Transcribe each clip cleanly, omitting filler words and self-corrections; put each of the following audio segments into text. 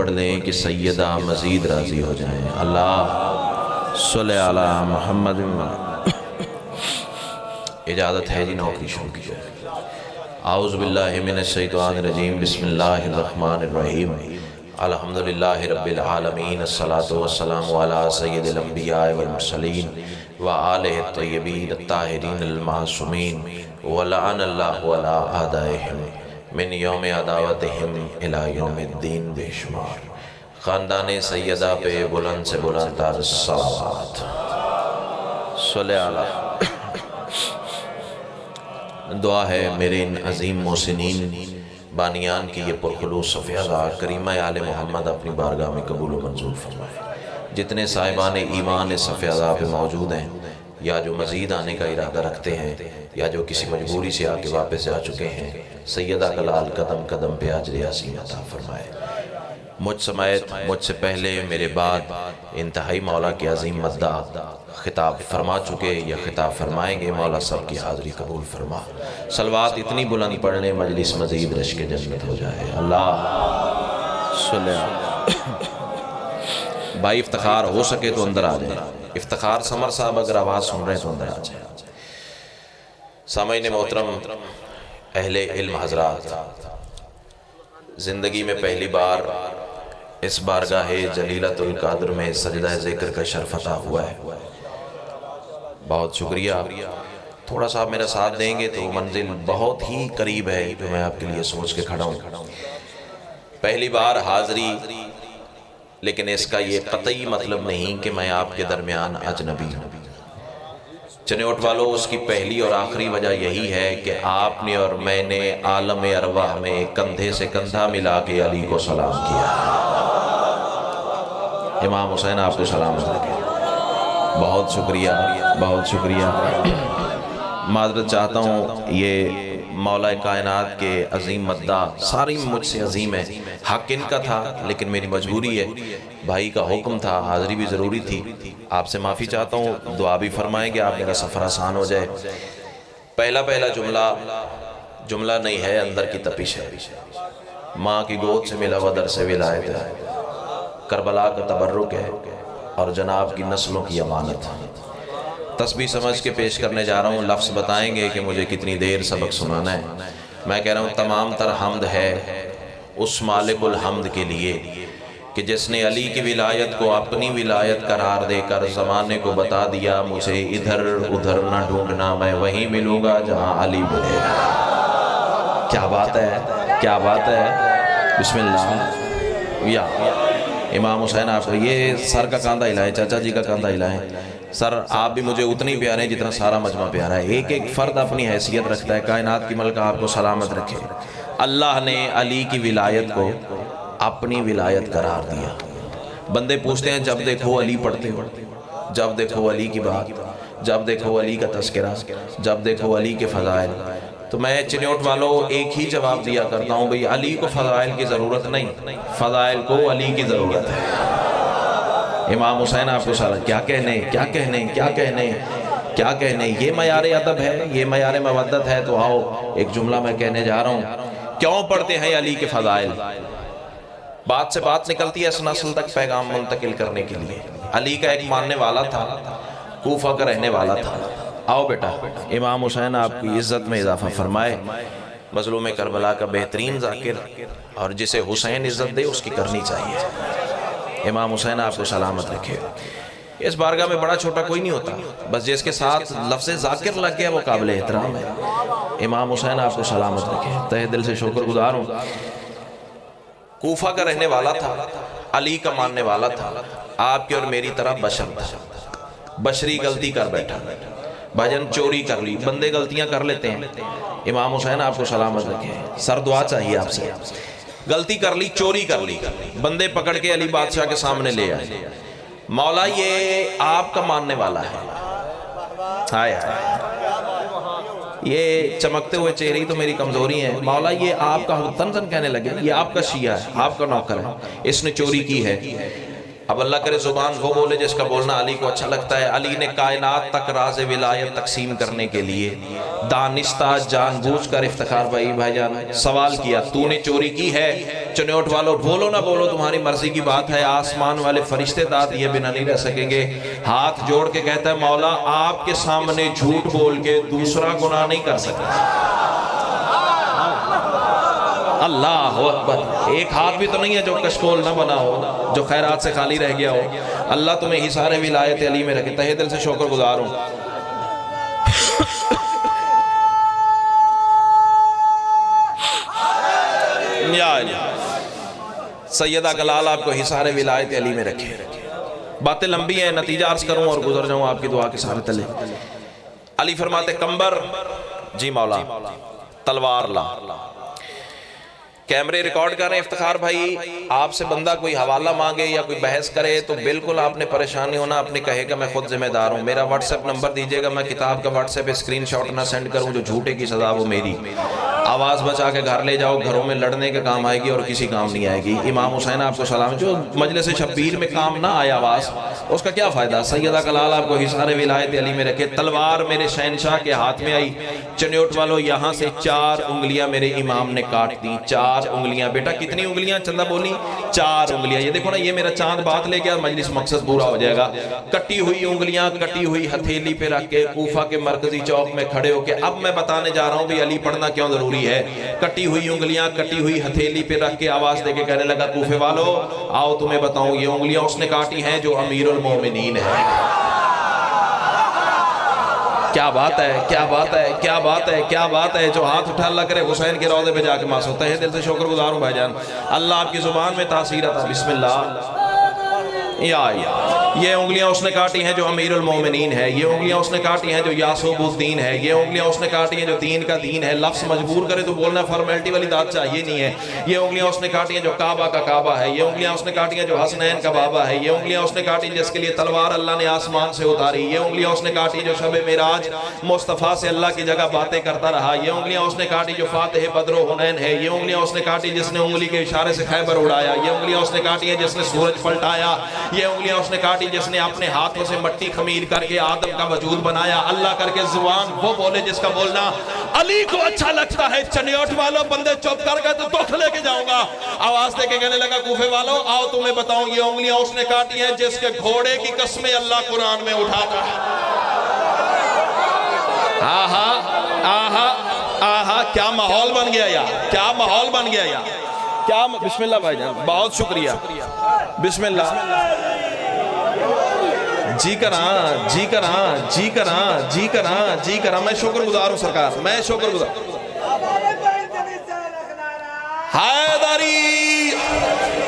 پڑھ لیں کہ سیدہ مزید راضی ہو جائیں۔ اللہ صلی علی محمد۔ اجازت ہے جی نوکری شروع کی جائے۔ اعوذ باللہ من الشیطان الرجیم، بسم اللہ الرحمن الرحیم، الحمدللہ رب العالمین، الصلاۃ والسلام علی سید الانبیاء والمرسلین وآلہ الطیبین الطاہرین المعصومین، ولعن اللہ علی اعدائہم من یوم عداوتہم الی یوم الدین بے شمار۔ خاندان سیدہ پہ بلند سے بلند تر صلوات۔ صلی اللہ۔ دعا ہے میرے ان عظیم محسنین بانیان کی یہ پرخلوص صفحہ کریمہ آل محمد اپنی بارگاہ میں قبول و منظور فرمائے۔ جتنے صاحبان ایمان اس صفحہ پہ موجود ہیں یا جو مزید آنے کا ارادہ رکھتے ہیں یا جو کسی مجبوری سے آ کے واپس آ چکے ہیں، سیدہ کا لال قدم قدم پہ اجر عظیم عطا فرمائے۔ مجھ سمیت مجھ سے پہلے میرے بعد انتہائی مولا کے عظیم مداح خطاب فرما چکے یا خطاب فرمائیں گے، مولا سب کی حاضری قبول فرما۔ صلوات اتنی بلند پڑھ لیں مجلس مزید رشک جنت ہو جائے۔ اللہ صلی اللہ۔ بھائی افتخار ہو سکے تو اندر آ جائیں۔ افتخار سمر صاحب اگر آواز سن رہے ہیں تو اندر آ جائیں۔ سامعین محترم، اہل علم حضرات، زندگی میں پہلی بار اس بارگاہ جلیلۃ القدر میں سجدہ ذکر کا شرف عطا ہوا ہے۔ بہت شکریہ۔ تھوڑا سا میرا ساتھ دیں گے تو منزل بہت ہی قریب ہے جو میں آپ کے لیے سوچ کے کھڑا ہوں۔ پہلی بار حاضری، لیکن اس کا یہ قطعی مطلب نہیں کہ میں آپ کے درمیان اجنبی ہوں۔ چنوٹ والوں، اس کی پہلی اور آخری وجہ یہی ہے کہ آپ نے اور میں نے عالم ارواح میں کندھے سے کندھا ملا کے علی کو سلام کیا۔ امام حسین آپ کو سلام رکھے۔ بہت شکریہ، بہت شکریہ۔ معذرت چاہتا ہوں، یہ مولا کائنات کے عظیم مداح ساری مجھ سے عظیم ہے۔ حق ان کا تھا لیکن میری مجبوری ہے، بھائی کا حکم تھا، حاضری بھی ضروری تھی۔ آپ سے معافی چاہتا ہوں، دعا بھی فرمائیں گے آپ میرا سفر آسان ہو جائے۔ پہلا جملہ نہیں ہے، اندر کی تپش ہے۔ ماں کی گود سے ملا ودر سے ولایت ہے، کربلا کا تبرک ہے اور جناب کی نسلوں کی امانت ہے۔ تسبیح سمجھ کے پیش کرنے جا رہا ہوں، لفظ بتائیں گے کہ مجھے کتنی دیر سبق سنانا ہے۔ میں کہہ رہا ہوں تمام تر حمد ہے اس مالک الحمد کے لیے کہ جس نے علی کی ولایت کو اپنی ولایت قرار دے کر زمانے کو بتا دیا، مجھے ادھر ادھر نہ ڈھونڈنا، میں وہیں ملوں گا جہاں علی ملے گا۔ کیا بات ہے، کیا بات ہے۔ بسم اللہ۔ یا امام حسین آپ یہ سر کا کاندھا ہلائیں، چاچا جی کا کاندھا ہلائیں۔ سر آپ بھی مجھے اتنی پیارے ہیں جتنا سارا مجمع پیارا ہے۔ ایک ایک فرد اپنی حیثیت رکھتا ہے۔ کائنات کی ملکہ آپ کو سلامت رکھے۔ اللہ نے علی کی ولایت کو اپنی ولایت قرار دیا۔ بندے پوچھتے ہیں جب دیکھو علی پڑھتے ہو، جب دیکھو علی کی بات، جب دیکھو علی کا تذکرہ، جب دیکھو علی کے فضائل، تو میں چنوٹ والوں ایک ہی جواب دیا کرتا ہوں، بھئی علی کو فضائل کی ضرورت نہیں، فضائل کو علی کی ضرورت ہے۔ امام حسین آپ کو سارا کیا کہنے، کیا کہنے، کیا کہنے، کیا کہنے۔ یہ معیار ادب ہے، یہ معیار مودت ہے۔ تو آؤ ایک جملہ میں کہنے جا رہا ہوں، کیوں پڑھتے ہیں علی کے فضائل؟ بات سے بات نکلتی ہے اس نسل تک پیغام منتقل کرنے کے لیے۔ علی کا ایک ماننے والا تھا، کوفہ کا رہنے والا تھا۔ آؤ بیٹا، امام حسین آپ کی عزت میں اضافہ فرمائے۔ مظلوم کربلا کا بہترین ذاکر، اور جسے حسین عزت دے اس کی کرنی چاہیے۔ امام حسین آپ کو سلامت رکھے۔ اس بارگاہ میں بڑا چھوٹا کوئی نہیں ہوتا، بس جس کے ساتھ لفظ ذاکر لگ گیا وہ قابل احترام ہے۔ امام حسین آپ کو سلامت رکھے۔ تہہ دل سے شکر گزار ہوں۔ کوفہ کا رہنے والا تھا، علی کا ماننے والا تھا، آپ کی اور میری طرح بشر تھا۔ بشری غلطی کر بیٹھا، بھجن چوری کر لی، بندے غلطیاں کر لیتے ہیں۔ امام حسین آپ کو سلامت رکھے۔ سر دعا چاہیے آپ سے۔ غلطی کر لی، چوری کر لی، بندے پکڑ کے علی بادشاہ کے سامنے لے آئے۔ مولا یہ آپ کا ماننے والا ہے۔ ہائے ہائے، یہ چمکتے ہوئے چہرے تو میری کمزوری ہیں۔ مولا یہ آپ کا، تنزن کہنے لگے، یہ آپ کا شیعہ ہے، آپ کا نوکر ہے، اس نے چوری کی ہے۔ اب اللہ کرے زبان وہ بولے جس کا بولنا علی کو اچھا لگتا ہے۔ علی نے کائنات تک راز ولایت تقسیم کرنے کے لیے دانستہ جان بوجھ کر افتخار بھائی جان سوال کیا تو نے چوری کی ہے؟ چنیوٹ والو بولو نہ بولو تمہاری مرضی کی بات ہے، آسمان والے فرشتے داد یہ بنا نہیں رہ سکیں گے۔ ہاتھ جوڑ کے کہتا ہے مولا آپ کے سامنے جھوٹ بول کے دوسرا گناہ نہیں کر سکتا۔ اللہ اکبر، ایک ہاتھ بھی تو نہیں ہے جو کشکول نہ بنا ہو، جو خیرات سے خالی رہ گیا ہو۔ اللہ تمہیں حصار ولایت علی میں رکھے، تہہ دل سے شکر گزار ہوں۔ یا سیدہ کلال آپ کو حصار ولایت علی میں رکھے۔ باتیں لمبی ہیں، نتیجہ عرض کروں اور گزر جاؤں آپ کی دعا کے سارے تلے۔ علی فرماتے کمبر جی مولا تلوار لا۔ کیمرے ریکارڈ کر رہے ہیں افتخار بھائی، آپ سے بندہ کوئی حوالہ مانگے یا کوئی بحث کرے تو بالکل آپ نے پریشانی ہونا، اپنے کہے گا میں خود ذمہ دار ہوں، میرا واٹس ایپ نمبر دیجئے گا، میں کتاب کا واٹس ایپ اسکرین شاٹ نہ سینڈ کروں، جو جھوٹے کی سزا وہ میری۔ آواز بچا کے گھر لے جاؤ، گھروں میں لڑنے کے کام آئے گی اور کسی کام نہیں آئے گی۔ امام حسین آپ کو سلام، جو مجلس شبیر میں کام نہ آیا آواز اس کا کیا فائدہ؟ سیدہ کلال آپ کو حصار ولایت علی میں رکھے۔ تلوار میرے شہنشاہ کے ہاتھ میں آئی، چنیوٹ والو یہاں سے 4 انگلیاں میرے امام نے کاٹ دی، 4 انگلیاں۔ بیٹا کتنی انگلیاں چندہ بولی؟ 4 انگلیاں۔ یہ دیکھو نا، یہ میرا چاند بات لے گیا، مجلس مقصد پورا ہو جائے گا۔ کٹی ہوئی انگلیاں کٹی ہوئی ہتھیلی پہ رکھ کے کوفہ کے مرکزی چوک میں کھڑے ہو کے اب میں بتانے جا رہا ہوں بھی علی پڑھنا کیوں ضروری ہے۔ کٹی ہوئی انگلیاں کٹی ہوئی ہتھیلی پہ رکھ کے آواز دے کے کہنے لگا کوفے والو آؤ تمہیں بتاؤں، یہ انگلیاں اس نے کاٹی ہیں جو امیر المومنین ہے۔ کیا بات ہے، کیا بات ہے، کیا بات ہے، کیا بات ہے۔ جو ہاتھ اٹھا اللہ کرے حسین کے روضے پہ جا کے ماسو۔ تہہ دل سے شکر گزار ہوں بھائی جان، اللہ آپ کی زبان میں تاثیر عطا۔ بسم اللہ۔ یا یہ انگلیاں اس نے کاٹی ہیں جو امیر المومنین ہے، یہ انگلیاں اس نے کاٹی ہیں جو یاسوب الدین ہے، یہ انگلیاں اس نے کاٹی ہیں جو دین کا دین ہے۔ لفظ مجبور کرے تو بولنا فارمیلٹی والی بات چاہیے نہیں ہے۔ یہ انگلیاں اس نے کاٹی ہیں جو کعبہ کا کعبہ ہے، یہ انگلیاں اس نے کاٹی ہیں جو حسنین کا بابا ہے، یہ انگلیاں اس نے کاٹی جس کے لیے تلوار اللہ نے آسمان سے اتاری، یہ انگلیاں اس نے کاٹی جو شب معراج مصطفیٰ سے اللہ کی جگہ باتیں کرتا رہا، یہ انگلیاں اس نے کاٹی جو فاتح بدر و حنین ہے، یہ انگلیاں اس نے کاٹی جس نے انگلی کے اشارے سے خیبر اڑایا، یہ انگلیاں اس نے کاٹی ہیں جس نے سورج پلٹایا، یہ انگلیاں اس نے کاٹی جس نے اپنے ہاتھوں سے مٹی خمیر کر کے آدم کا وجود بنایا۔ اللہ کر کے زبان وہ بولے جس کا بولنا علی کو اچھا لگتا ہے۔ چنیوٹ والوں بندے چپ کر گئے تو دکھ لے کے جاؤں گا۔ آواز دے کے کہنے لگا کوفے والوں آؤ تمہیں بتاؤں، یہ انگلیاں اس نے کاٹی ہیں جس کے گھوڑے کی قسمیں اللہ قرآن میں اٹھاتا ہے۔ آہا آہا آہا، کیا ماحول بن گیا یا کیا ماحول بن گیا یا کیا۔ بسم اللہ بھائی جان، بہت شکریہ۔ بسم اللہ۔ جی کراں جی کراں جی کراں جی کراں جی کراں، میں شکر گزار ہوں سرکار، میں شکر گزار۔ حیدری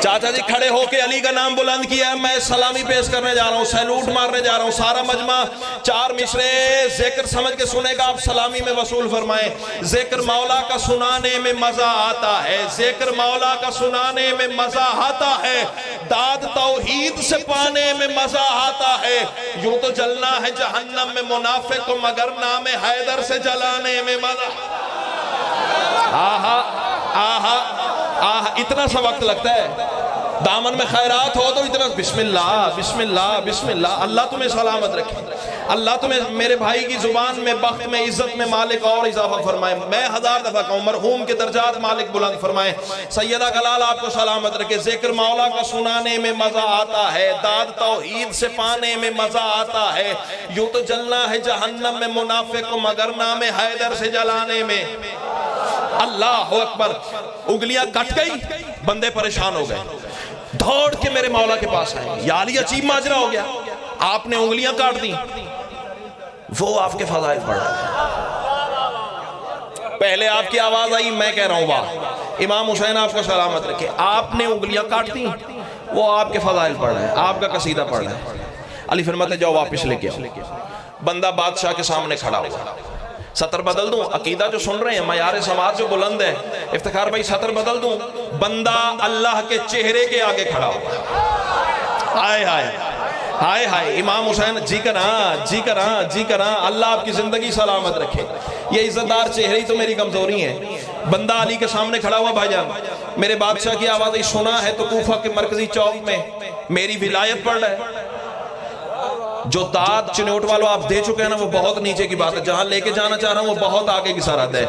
چاچا جی کھڑے ہو کے علی کا نام بلند کیا ہے، میں سلامی پیش کرنے جا رہا ہوں، سیلوٹ مارنے جا رہا ہوں۔ سارا مجمع 4 مصرے ذکر سمجھ کے سنے گا، آپ سلامی میں وصول فرمائیں۔ ذکر مولا کا سنانے میں مزہ آتا ہے، ذکر مولا کا سنانے میں مزہ آتا ہے، داد توحید سے پانے میں مزہ آتا ہے۔ یوں تو جلنا ہے جہنم میں منافق کو، مگر نام حیدر سے جلانے میں مزہ۔ آہا آہا آہا، اتنا سا وقت لگتا ہے دامن میں خیرات ہو تو اتنا۔ بسم اللہ بسم اللہ بسم اللہ۔ اللہ تمہیں سلامت رکھے، اللہ تمہیں میرے بھائی کی زبان میں بخت میں عزت میں مالک اور اضافہ فرمائے۔ میں 1000 دفعہ کہوں مرحوم کے درجات مالک بلند فرمائے۔ سیدہ کلال آپ کو سلامت رکھے۔ ذکر مولا کا سنانے میں مزہ آتا ہے، داد توحید سے پانے میں مزہ آتا ہے۔ یوں تو جلنا ہے جہنم میں منافق کو، مگر نام حیدر سے جلانے میں۔ اللہ اکبر۔ انگلیاں کٹ گئی، بندے پریشان ہو گئے، دوڑ کے میرے مولا کے پاس آئے۔ یا علی عجیب ماجرا ہو گیا، آپ نے انگلیاں کاٹ دی، وہ آپ کے فضائل پڑھ رہا ہے۔ پہلے آپ کی آواز آئی، میں کہہ رہا ہوں واہ۔ امام حسین آپ کو سلامت رکھے، آپ نے انگلیاں کاٹ دی، وہ آپ کے فضائل پڑھ رہا ہے، آپ کا قصیدہ پڑھ رہا ہے۔ علی فرماتے جاؤ واپس لے کے آؤ۔ بندہ بادشاہ کے سامنے کھڑا ہوا۔ سطر بدل دوں، عقیدہ جو سن رہے ہیں، معیار سماعت جو بلند ہے، افتخار بھائی سطر بدل دوں، بندہ اللہ کے چہرے کے آگے کھڑا ہوا۔ ہائے ہائے ہائے ہائے، امام حسین جی کراں جی کراں جی کراں، اللہ آپ کی زندگی سلامت رکھے۔ یہ عزت دار چہرے ہی تو میری کمزوری ہیں۔ بندہ علی کے سامنے کھڑا ہوا، بھائی جان میرے بادشاہ کی آواز سنا ہے تو کوفہ کے مرکزی چوک میں میری ولایت پڑھ رہا ہے۔ جو داد چنوٹ والوں آپ دے چکے ہیں نا وہ بہت نیچے کی بات ہے، جہاں لے کے جانا چاہ رہا ہوں وہ بہت آگے کی سرحد ہے۔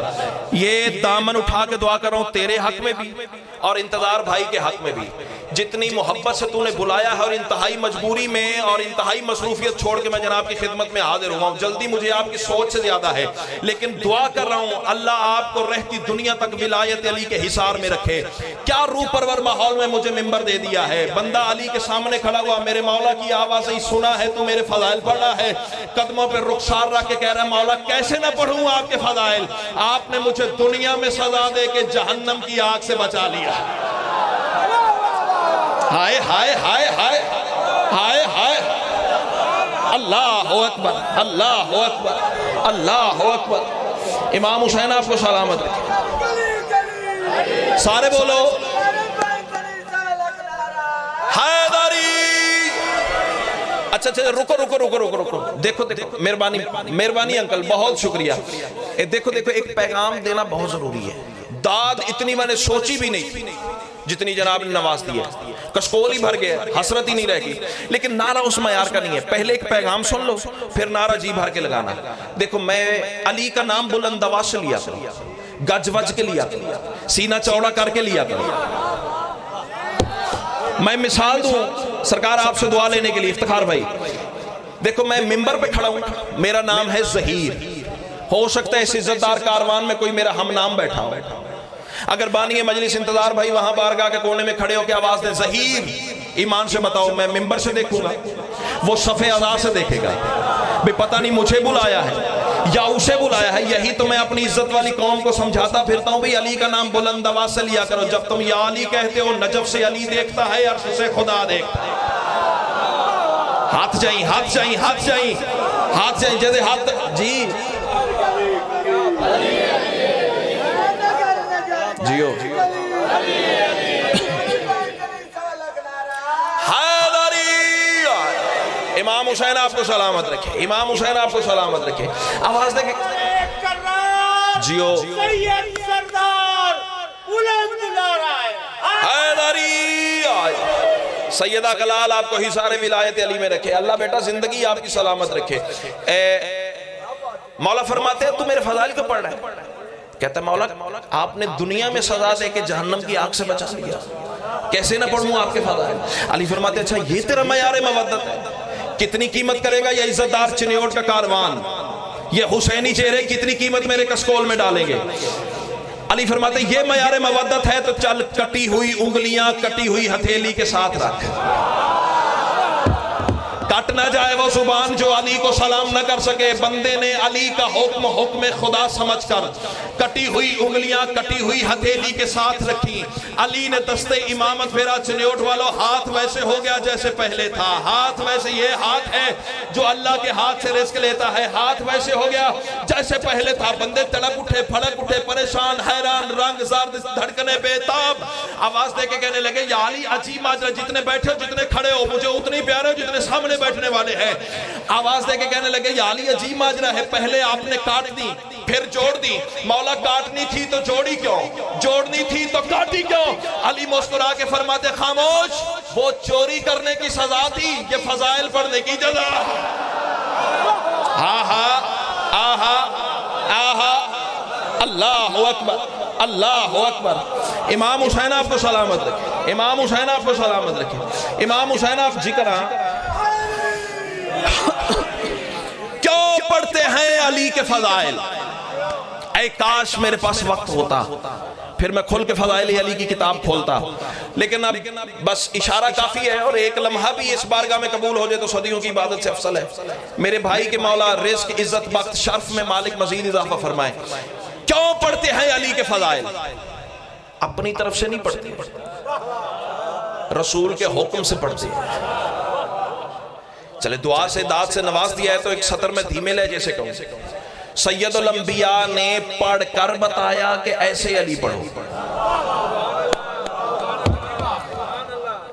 یہ دامن اٹھا کے دعا کر رہا ہوں تیرے حق میں بھی اور انتظار بھائی کے حق میں بھی، جتنی محبت سے تو نے بلایا ہے اور انتہائی مجبوری میں اور انتہائی مصروفیت چھوڑ کے میں جناب کی خدمت میں حاضر ہوا ہوں، جلدی مجھے آپ کی سوچ سے زیادہ ہے، لیکن دعا کر رہا ہوں اللہ آپ کو رہتی دنیا تک ولایت علی کے حصار میں رکھے۔ کیا روح پرور ماحول میں مجھے منبر دے دیا ہے، بندہ علی کے سامنے کھڑا ہوا، میرے مولا کی آواز ہی سنا ہے تو میرے فضائل پڑھا ہے، قدموں پہ رخسار رکھ کے کہہ رہا ہے مولا کیسے نہ پڑھوں آپ کے فضائل، آپ نے مجھے دنیا میں سزا دے کے جہنم کی آگ سے بچا لیا۔ ہائے ہائے ہائے ہائے ہائے ہائے، اللہ اکبر اللہ اکبر اللہ اکبر۔ امام حسین آپ کو سلامت رکھے، سارے بولو حیدری۔ اچھا اچھا رکو رکو رکو رکو رکو، دیکھو دیکھو، مہربانی انکل بہت شکریہ۔ دیکھو دیکھو ایک پیغام دینا بہت ضروری ہے، داد اتنی میں نے سوچی بھی نہیں جتنی جناب نے نواز دی ہے، کشکول ہی بھر گیا، حسرت ہی نہیں رہ گئی، لیکن نعرہ اس معیار کا نہیں ہے، پہلے ایک پیغام سن لو پھر نعرہ جی بھر کے لگانا۔ دیکھو میں علی کا نام بلند آواز سے لیا کروں، گج وج کے لیا کروں، سینہ چوڑا کر کے لیا کروں۔ میں مثال دوں سرکار آپ سے دعا لینے کے لیے، افتخار بھائی دیکھو میں منبر پہ کھڑا ہوں، میرا نام ہے ظہیر، ہو سکتا ہے اس عزت دار کاروان میں کوئی میرا ہم نام بیٹھا ہو، اگر بانی مجلس انتظار بھائی وہاں بارگاہ کے کونے میں کھڑے ہو کے آواز دے ظہیر، ایمان سے بتاؤ میں منبر سے دیکھوں گا، وہ صفِ اعضاء سے دیکھے گا، بے پتہ نہیں مجھے بلایا ہے یا اسے بلایا ہے۔ یہی تو میں اپنی عزت والی قوم کو سمجھاتا پھرتا ہوں، بھئی علی کا نام بلند آواز سے لیا کرو، جب تم یا علی کہتے ہو نجف سے علی دیکھتا ہے، عرش سے خدا دیکھتا ہے۔ ہاتھ جائیں ہاتھ جائیں ہاتھ جائیں ہاتھ جائیں، جیسے ہاتھ جی جیو حیدری۔ امام حسین آپ کو سلامت رکھے، امام حسین آپ کو سلامت رکھے، آواز دے کے جیو حیدری۔ سیدہ کلال آپ کو حصار ولایت علی میں رکھے، اللہ بیٹا زندگی آپ کی سلامت رکھے۔ مولا فرماتے ہیں تو میرے فضائل کو پڑھ رہا ہے، کہتا ہے مولا آپ نے دنیا میں سزا دے کے جہنم کی آگ سے بچا لیا، کیسے نہ پڑھوں آپ کے فضائل۔ علی فرماتے ہیں اچھا یہ تیرا معیار مودت ہے، کتنی قیمت کرے گا یہ عزت دار چنیوٹ کا کاروان، یہ حسینی چہرے کتنی قیمت میرے کسکول میں ڈالیں گے۔ علی فرماتے ہیں یہ معیار مودت ہے تو چل کٹی ہوئی انگلیاں کٹی ہوئی ہتھیلی کے ساتھ رکھ، کٹ نہ جائے وہ زبان جو علی کو سلام نہ کر سکے۔ بندے نے علی کا حکم حکم خدا سمجھ کر کٹی ہوئی انگلیاں کٹی ہوئی ہتھیلی کے ساتھ رکھی، علی نے دستے امامت پھیرا، چنیوٹ والو ہاتھ ویسے ہو گیا جیسے پہلے تھا، ہاتھ ویسے، یہ ہاتھ ہے جو اللہ کے ہاتھ سے رزق لیتا ہے، ہاتھ ویسے ہو گیا جیسے پہلے تھا۔ بندے تڑپ اٹھے پھڑک اٹھے، پریشان حیران رنگ زرد دھڑکنے بے تاب، آواز دے کے کہنے لگے یا علی عجیب ماجرا، جتنے بیٹھے ہو جتنے کھڑے ہو مجھے اتنی پیارے ہو جتنے سامنے بیٹھنے والے ہیں۔ آواز دے کے کہنے لگے یا علی عجیب ماجرا ہے، پہلے آپ نے کاٹ دی پھر جوڑ دی، مولا کاٹنی تھی تو جوڑی کیوں، جوڑنی تھی تو کاٹی کیوں؟ علی مسکرا کے فرماتے خاموش، وہ چوری کرنے کی سزا تھی، یہ فضائل پڑھنے کی جزا۔ آہا آہا آہا، اللہ اکبر اللہ اکبر۔ امام حسین آپ کو سلامت رکھے، امام حسین آپ کو سلامت رکھے، امام حسین آپ ذکر کیوں پڑھتے ہیں علی کے فضائل؟ اے کاش میرے پاس وقت ہوتا پھر میں کھول کے فضائل علی کی کتاب کھولتا، لیکن اب بس اشارہ کافی ہے، اور ایک لمحہ بھی اس بارگاہ میں قبول ہو جائے تو صدیوں کی عبادت سے افضل ہے۔ میرے بھائی کے مولا رزق عزت بخت شرف میں مالک مزید اضافہ فرمائے۔ کیوں پڑھتے ہیں علی کے فضائل؟ اپنی طرف سے نہیں پڑھتے، رسول کے حکم سے پڑھتے ہیں۔ چلے دعا سے داد سے نواز دیا ہے تو ایک سطر میں دھیمے لہجے سے کہوں، سید الانبیاء نے پڑھ کر بتایا کہ ایسے علی پڑھو۔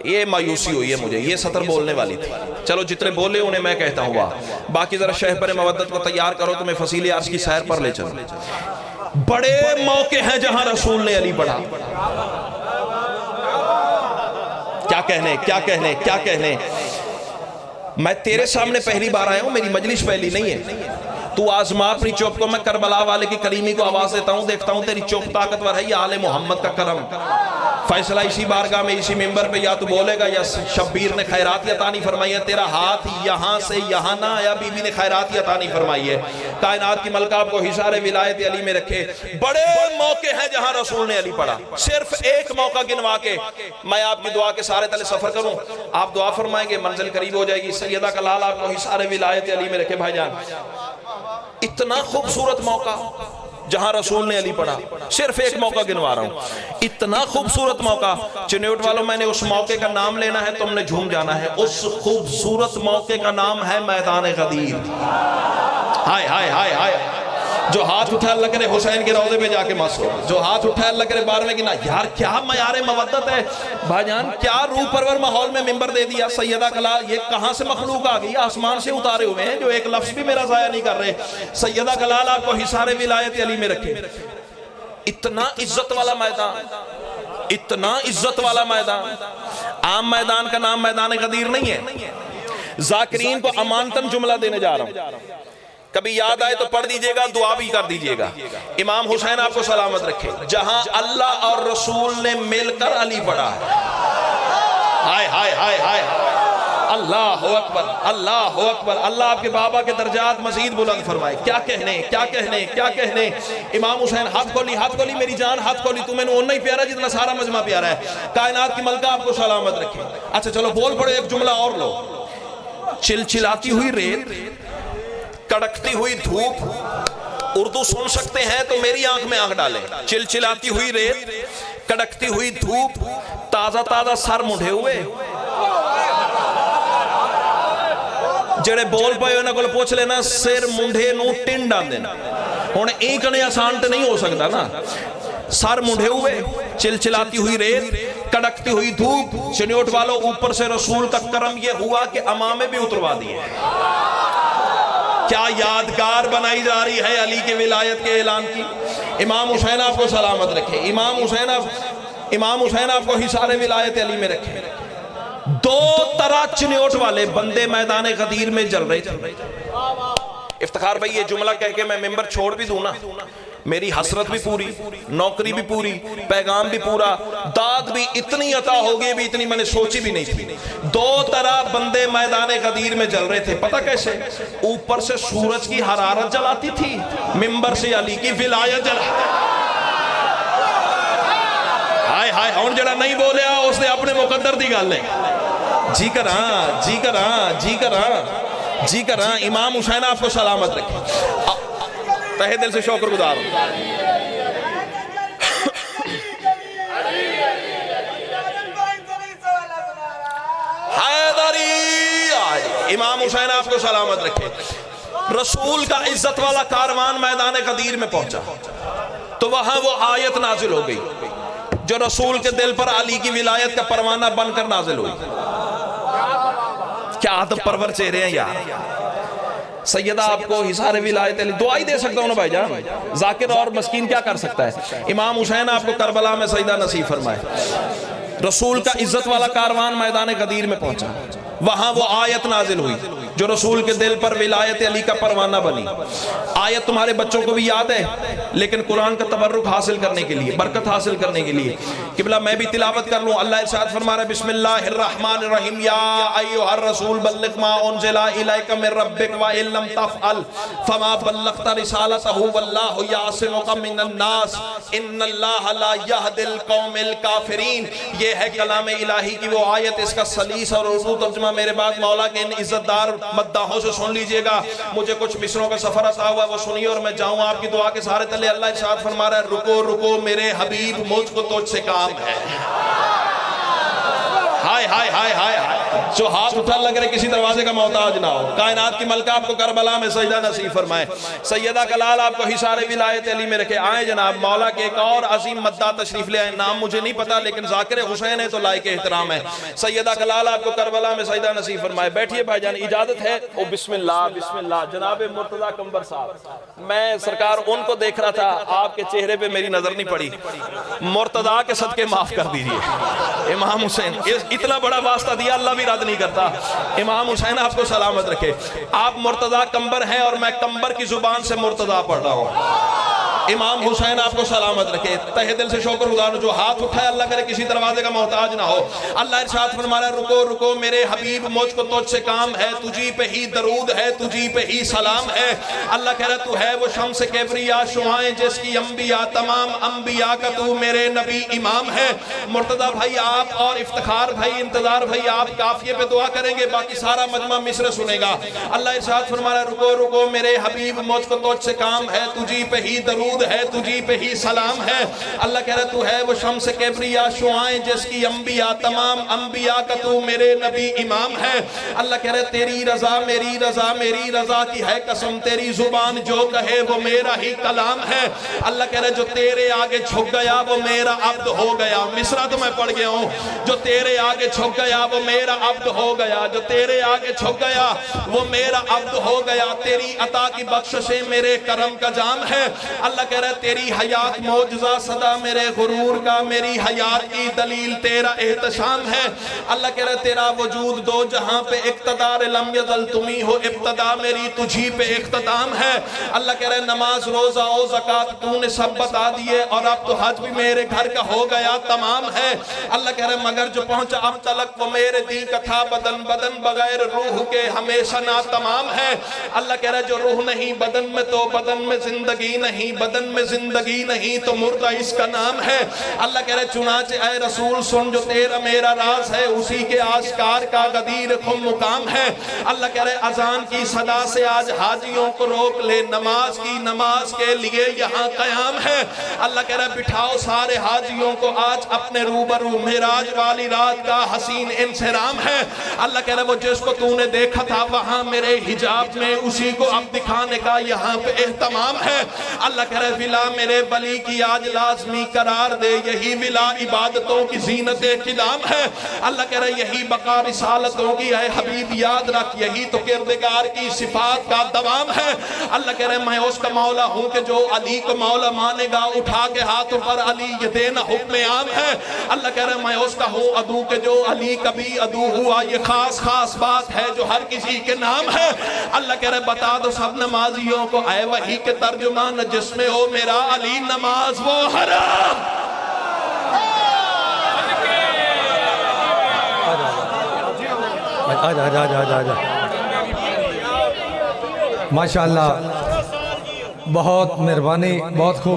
یہ مایوسی ہوئی ہے مجھے، یہ سطر بولنے والی تھی، چلو جتنے بولے انہیں میں کہتا ہوں واہ، باقی ذرا شہپر مودت کو تیار کرو تو میں فصیل عرش کی سیر پر لے چلوں۔ بڑے موقع ہیں جہاں رسول نے علی پڑھا، کیا کہنے کیا کہنے کیا کہنے۔ میں تیرے سامنے پہلی بار آیا ہوں، میری مجلس پہلی نہیں ہے، تو آزما اپنی چوپ کو۔ میں کربلا والے کی کریمی کو آواز دیتا ہوں، دیکھتا ہوں تیری چوپ طاقتور ہے یا آل محمد کا کرم۔ فیصلہ اسی بارگاہ میں، اسی ممبر پہ، یا تو بولے گا یا شبیر نے خیرات عطا نہیں فرمائی ہے، تیرا ہاتھ یہاں سے یہاں نہ آیا، بی بی نے خیرات عطا نہیں فرمائی ہے۔ کائنات کی ملکہ آپ کو حصار ولایت علی میں رکھے۔ بڑے موقع ہیں جہاں رسول نے علی پڑھا، صرف ایک موقع گنوا کے میں آپ کی دعا کے سارے تلے سفر کروں، آپ دعا فرمائیں گے، منزل قریب ہو جائے گی۔ سیدہ کا لال آپ کو حصار ولایت علی میں رکھے۔ بھائی جان، اتنا خوبصورت موقع جہاں رسول نے علی پڑھا، صرف ایک موقع گنوا رہا ہوں، اتنا خوبصورت موقع۔ چنیوٹ والوں، میں نے اس موقع کا نام لینا ہے، تم نے جھوم جانا ہے۔ اس خوبصورت موقع کا نام ہے میدان غدیر۔ ہائے ہائے ہائے ہائے، جو ہاتھ اٹھا اللہ کرے حسین کے روضے پہ جا کے مس ہو، جو ہاتھ اٹھا اللہ کرے 12ویں کی نا، یار کیا معیار مودت ہے بھائی جان، کیا روح پرور ماحول میں ممبر دے دیا۔ سیدہ کلال، یہ کہاں سے مخلوق آ گئی، آسمان سے اتارے ہوئے ہیں جو ایک لفظ بھی میرا ضائع نہیں کر رہے۔ سیدہ کلال آپ کو حصار ولایت علی میں رکھے۔ اتنا عزت والا میدان، اتنا عزت والا میدان۔ عام میدان کا نام میدان غدیر نہیں ہے۔ ذاکرین کو امانتاً جملہ دینے جا رہا ہوں، کبھی یاد آئے تو پڑھ دیجئے گا، دعا بھی کر دیجئے گا۔ امام حسین آپ کو سلامت رکھے، جہاں اللہ اور رسول نے مل کر علی پڑھا ہے۔ ہائے ہائے ہائے ہائے، اللہ اکبر، اللہ اکبر۔ اللہ آپ کے بابا کے درجات مزید بلند فرمائے۔ کیا کہنے، کیا کہنے، کیا کہنے۔ امام حسین، ہاتھ کھولی، ہاتھ کھولی میری جان، ہاتھ کھولی، تمہیں اونہ ہی پیارا جتنا سارا مجمع پیارا ہے۔ کائنات کی ملکہ آپ کو سلامت رکھے۔ اچھا چلو بول پڑے، ایک جملہ اور لو۔ چلچلاتی ہوئی ریت، کڑکتی ہوئی دھوپ، اردو سن سکتے ہیں تو میری آنکھ میں آنکھ ڈالیں۔ چلچلاتی ہوئی ریت، کڑکتی ہوئی دھوپ، تازہ تازہ سر مڈھے ہوئے۔ جڑے بول پائے انہاں کو پوچھ لینا، سر مڈھے نو ٹن ڈال دینا۔ ہن ایک نے آسان تے نہیں ہو سکتا نا۔ سر مڈھے ہوئے، چلچلاتی ہوئی ریت، کڑکتی ہوئی دھوپ۔ چنیوٹ والوں، اوپر سے رسول کا کرم یہ ہوا کہ امامے بھی اتروا دیے۔ کیا یادگار بنائی جا رہی ہے علی کے ولایت کے اعلان کی۔ امام حسین آپ کو سلامت رکھے، امام حسین آپ کو حصار ولایت علی میں رکھے۔ دو طرح چنیوٹ والے بندے میدان غدیر میں جل رہے تھے۔ افتخار بھائی، یہ جملہ کہہ کے میں ممبر چھوڑ بھی دوں نا، میری حسرت بھی پوری، نوکری بھی پوری، پیغام بھی پورا، داد بھی اتنی عطا ہوگی بھی اتنی میں نے سوچی بھی نہیں تھی۔ دو طرح بندے میدان غدیر میں جل رہے تھے، پتہ کیسے؟ اوپر سے سورج کی حرارت جلاتی تھی، ممبر سے علی کی ولایت جلاتی تھی۔ ہائے ہائے، ہون جڑا نہیں بولیا اس نے اپنے مقدر دی گل ہے۔ جی کراں، جی کراں، جی کراں، جی کراں۔ امام حسین آپ کو سلامت رکھے، تہہ دل سے شکر گزار ہوں۔ امام حسین آپ کو سلامت رکھے۔ رسول کا عزت والا کاروان میدان غدیر میں پہنچا تو وہاں وہ آیت نازل ہو گئی جو رسول کے دل پر علی کی ولایت کا پروانہ بن کر نازل ہوئی۔ کیا ادب پرور چہرے ہیں یار۔ سیدہ آپ کو حصار ولایت علی، دعائی دے سکتا ہوں نا بھائی جان، ذاکر اور مسکین کیا کر سکتا ہے۔ امام حسین آپ کو کربلا میں سجدہ نصیب فرمائے۔ رسول کا عزت والا کاروان میدان غدیر میں پہنچا، وہاں وہ آیت نازل ہوئی جو رسول کے دل پر ولایت علی کا پروانہ بنی۔ آیت تمہارے بچوں کو بھی یاد ہے، لیکن قرآن کا تبرک حاصل کرنے کے لیے، برکت حاصل کرنے کے لیے قبلہ میں بھی تلاوت کر لوں۔ اللہ ارشاد فرما رہا ہے، بسم اللہ الرحمن الرحیم، یا ایھا الرسول بلغ ما انزل الیک من ربک وان لم تفعل فما بلغت رسالتہ واللہ یعصمک من الناس ان اللہ لا یہدی القوم الکافرین۔ یہ ہے کلام الہی کی وہ آیت، اس کا سلیس اور اردو ترجمہ میرے بعد مولا کے ان عزت دار مداحوں سے سن لیجئے گا۔ مجھے کچھ مصروں کا سفر عطا ہوا، وہ سنیے اور میں جاؤں آپ کی دعا کے سارے تلے۔ اللہ ارشاد فرما رہا ہے، رکو رکو میرے حبیب، مجھ کو تجھ سے کام ہے۔ ہائے ہائے ہائے ہائے ہائے، جو ہاتھ اٹھا لگ رہے کسی دروازے کا محتاج نہ ہو۔ کائنات کی ملکہ آپ کو کربلا میں سجدہ نصیب فرمائے۔ سیدہ کلال آپ کو حصار ولایت علی میں رکھے۔ آئیں جناب، مولا کے ایک اور عظیم مداح تشریف لے آئیں، نام مجھے نہیں پتا لیکن ذاکر حسین ہے تو لائق احترام ہے۔ سیدہ کلال آپ کو کربلا میں سجدہ نصیب فرمائے۔ بیٹھیے بھائی جان، اجازت ہے؟ او بسم اللہ بسم اللہ۔ جناب مرتضیٰ کمبر صاحب، میں سرکار ان کو دیکھ رہا تھا، آپ کے چہرے پہ میری نظر نہیں پڑی، مرتضیٰ کے صدقے معاف کر دیجئے۔ امام حسین اتنا بڑا واسطہ دیا اللہ بھی رد نہیں کرتا. امام حسین آپ کو سلامت رکھے. آپ مرتضیٰ کمبر ہیں اور میں کمبر کی زبان سے مرتضیٰ پڑھ رہا ہوں. امام حسین آپ کو سلامت رکھے. تہ دل سے شکر گزار ہوں. جو ہاتھ اٹھائے اللہ کرے کسی دروازے کا محتاج نہ ہو. اللہ ارشاد فرما رہا ہے رکو رکو میرے حبیب مجھ کو تجھ سے کام ہے, تجھی پہ ہی درود ہے, تجھی پہ ہی سلام ہے. اللہ کہہ رہا تو ہے وہ شمس کبریا شعائیں جس کی انبیاء تمام انبیاء کا تو میرے نبی امام ہے. مرتضیٰ بھائی آپ اور افتخار بھائی انتظار بھائی آپ کافیے پہ دعا کریں گے, باقی سارا مجمع مصر سنے گا. اللہ ارشاد فرما رہا ہے رکو رکو میرے حبیب مجھ کو تجھ سے کام ہے, تجھی پہ ہی درود ہے, تجھی پہ ہی سلام ہے. اللہ کہہ رہا تو ہے وہ شمس کبریا شعائیں جس کی انبیاء تمام انبیاء کا تو میرے نبی امام ہے. اللہ کہہ رہا تیری رضا میری رضا کی ہے قسم, تیری زبان جو کہے وہ میرا ہی کلام ہے. اللہ کہہ رہا جو تیرے آگے جھک گیا وہ میرا عبد ہو گیا. مصرع تو میں پڑھ گیا ہوں. جو تیرے آگے جھک گیا وہ میرا عبد ہو گیا, جو تیرے آگے جھک گیا وہ میرا عبد ہو گیا. تیری عطا کی بخششیں میرے کرم کا جام ہے. اللہ کہہ رہا ہے تیری حیات معجزہ صدا میرے غرور کا, میری حیات کی دلیل تیرا احتشام ہے. اللہ کہہ رہا ہے تیرا وجود دو جہاں پہ اقتدار لم یزل تمہیں ہو ابتدا, میری تجھی پہ اختتام ہے. اللہ کہہ رہا ہے نماز روزہ و زکاة تو نے سب بتا دیے اور اب تو حج بھی میرے گھر کا ہو گیا تمام ہے. اللہ کہہ رہا ہے مگر جو پہنچا اب تلک وہ میرے دل کا تھا بدن بغیر روح کے ہمیشہ نا تمام ہے. اللہ کہہ رہا ہے جو روح نہیں بدن میں تو بدن میں زندگی نہیں, بدن میں زندگی نہیں تو مردہ اس کا نام ہے. اللہ کہہ رہے چنانچہ اے رسول سن جو تیرا میرا راز ہے, اسی کے آشکار کا غدیر خم مقام ہے. اللہ کہہ رہے اذان کی صدا سے آج حاجیوں کو روک لے, نماز کی نماز کے لیے یہاں قیام ہے. اللہ کہہ رہے بٹھاؤ سارے حاجیوں کو آج اپنے روبرو, معراج والی رات کا حسین انصرام ہے. اللہ کہہ رہے وہ جس کو تو نے دیکھا تھا وہاں میرے حجاب میں, اسی کو اب دکھانے کا یہاں پہ اہتمام ہے. اللہ کہہ رہے ولا میرے بلی کی آج لازمی قرار دے, یہی ولا عبادتوں کی زینت قدام ہے. اللہ کہہ رہے یہی بقا رسالتوں کی اے حبیب یاد رکھ, یہی تو کردگار کی صفات کا دوام ہے. اللہ کہہ رہے میں اس کا مولا ہوں کہ جو علی کو مولا مانے گا, اٹھا کے ہاتھوں پر علی یہ دینا حکم عام ہے. اللہ کہہ رہے میں اس کا ہوں عدو کہ جو علی کبھی عدو ہوا, یہ خاص خاص بات ہے جو ہر کسی کے نام ہے. اللہ کہہ رہے بتا دو سب نمازیوں کو اے وحی کے ترجمان جس میں ہو میرا علی نماز وہ حرام. آجا ماشاءاللہ, بہت مہربانی, بہت خوب.